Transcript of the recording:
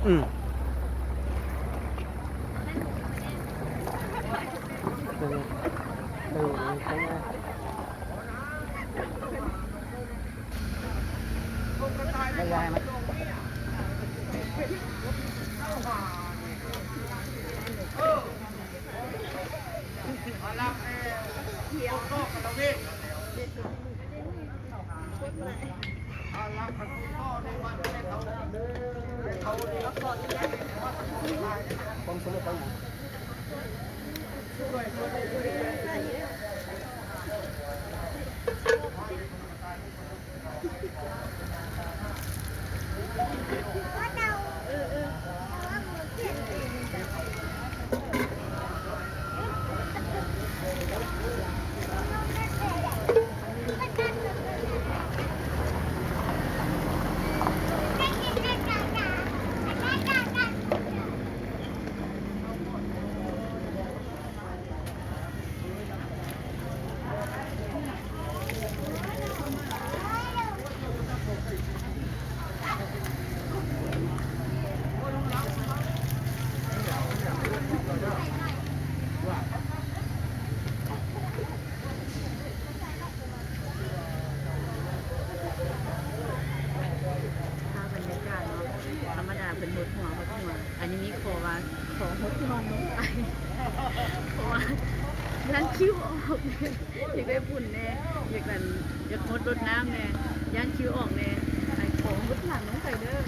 อืมไม่ได้ไหมต้องซื้อไปไหนธรรมดาเป็นหดหัวอันนี้มีขอว่าขอหดนองลงไปเพราะว่านั่นคิ้วออกเนี่ยอยากได้บุญแน่อยากนั่นอยากหดรดน้ำแน่ย่านคิ้วออกแน่ไอ้ของหดหลังน้องไปเด้อ